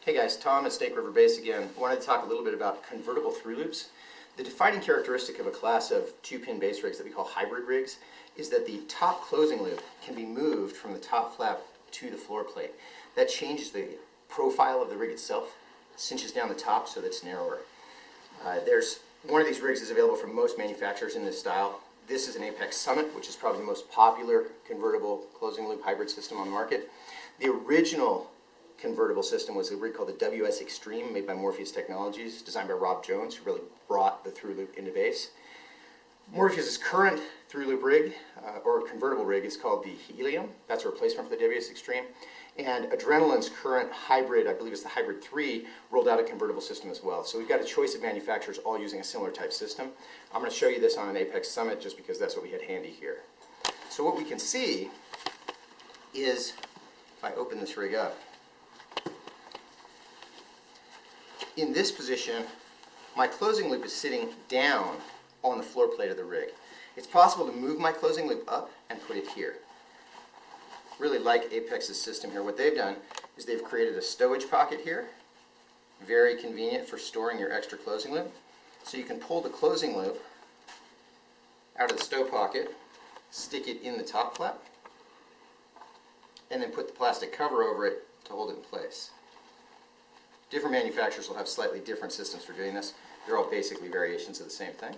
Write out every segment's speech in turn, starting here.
Hey guys, Tom at Snake River Base again. I wanted to talk a little bit about convertible through loops. The defining characteristic of a class of two-pin base rigs that we call hybrid rigs is that the top closing loop can be moved from the top flap to the floor plate. That changes the profile of the rig itself, cinches down the top so that it's narrower. One of these rigs is available from most manufacturers in this style. This is an Apex Summit, which is probably the most popular convertible closing loop hybrid system on the market. The original convertible system was a rig called the WS Extreme, made by Morpheus Technologies, designed by Rob Jones, who really brought the through loop into base. Morpheus' current through loop rig, or convertible rig, is called the Helium. That's a replacement for the WS Extreme. And Adrenaline's current hybrid, I believe it's the Hybrid 3, rolled out a convertible system as well. So we've got a choice of manufacturers all using a similar type system. I'm going to show you this on an Apex Summit just because that's what we had handy here. So what we can see is, if I open this rig up, in this position, my closing loop is sitting down on the floor plate of the rig. It's possible to move my closing loop up and put it here. Really like Apex's system here. What they've done is they've created a stowage pocket here. Very convenient for storing your extra closing loop. So you can pull the closing loop out of the stow pocket, stick it in the top flap, and then put the plastic cover over it to hold it in place. Different manufacturers will have slightly different systems for doing this. They're all basically variations of the same thing.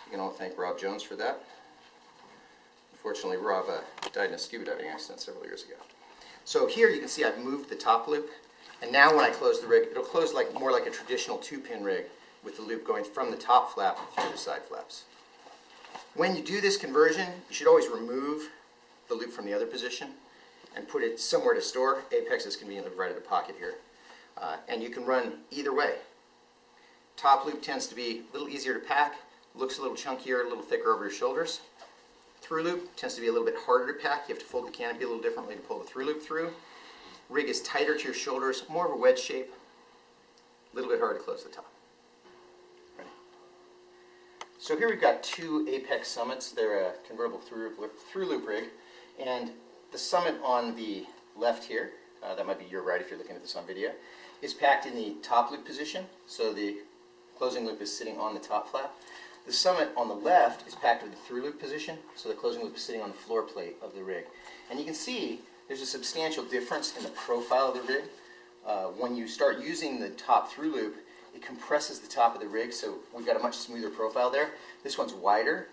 You can all thank Rob Jones for that. Unfortunately, Rob died in a scuba diving accident several years ago. So here you can see I've moved the top loop, and now when I close the rig, it'll close more like a traditional two-pin rig with the loop going from the top flap through the side flaps. When you do this conversion, you should always remove the loop from the other position and put it somewhere to store. Apex is conveniently provided a pocket here. And you can run either way. Top loop tends to be a little easier to pack, looks a little chunkier, a little thicker over your shoulders. Through loop tends to be a little bit harder to pack. You have to fold the canopy a little differently to pull the through loop through. Rig is tighter to your shoulders, more of a wedge shape, a little bit harder to close the top. Ready? So here we've got two Apex Summits. They're a convertible through loop rig. And the Summit on the left here, that might be your right if you're looking at this on video, is packed in the top loop position, so the closing loop is sitting on the top flap. The Summit on the left is packed with the through loop position, so the closing loop is sitting on the floor plate of the rig. And you can see there's a substantial difference in the profile of the rig. When you start using the top through loop, it compresses the top of the rig, so we've got a much smoother profile there. This one's wider.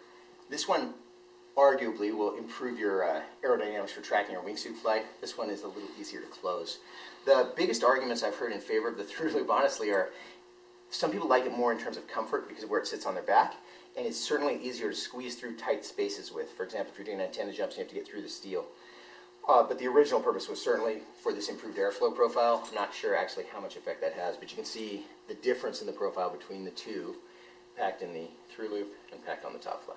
This one arguably will improve your aerodynamics for tracking your wingsuit flight. This one is a little easier to close. The biggest arguments I've heard in favor of the through loop, honestly, are some people like it more in terms of comfort because of where it sits on their back, and it's certainly easier to squeeze through tight spaces with. For example, if you're doing antenna jumps, you have to get through the steel. But the original purpose was certainly for this improved airflow profile. I'm not sure actually how much effect that has, but you can see the difference in the profile between the two, packed in the through loop and packed on the top flap.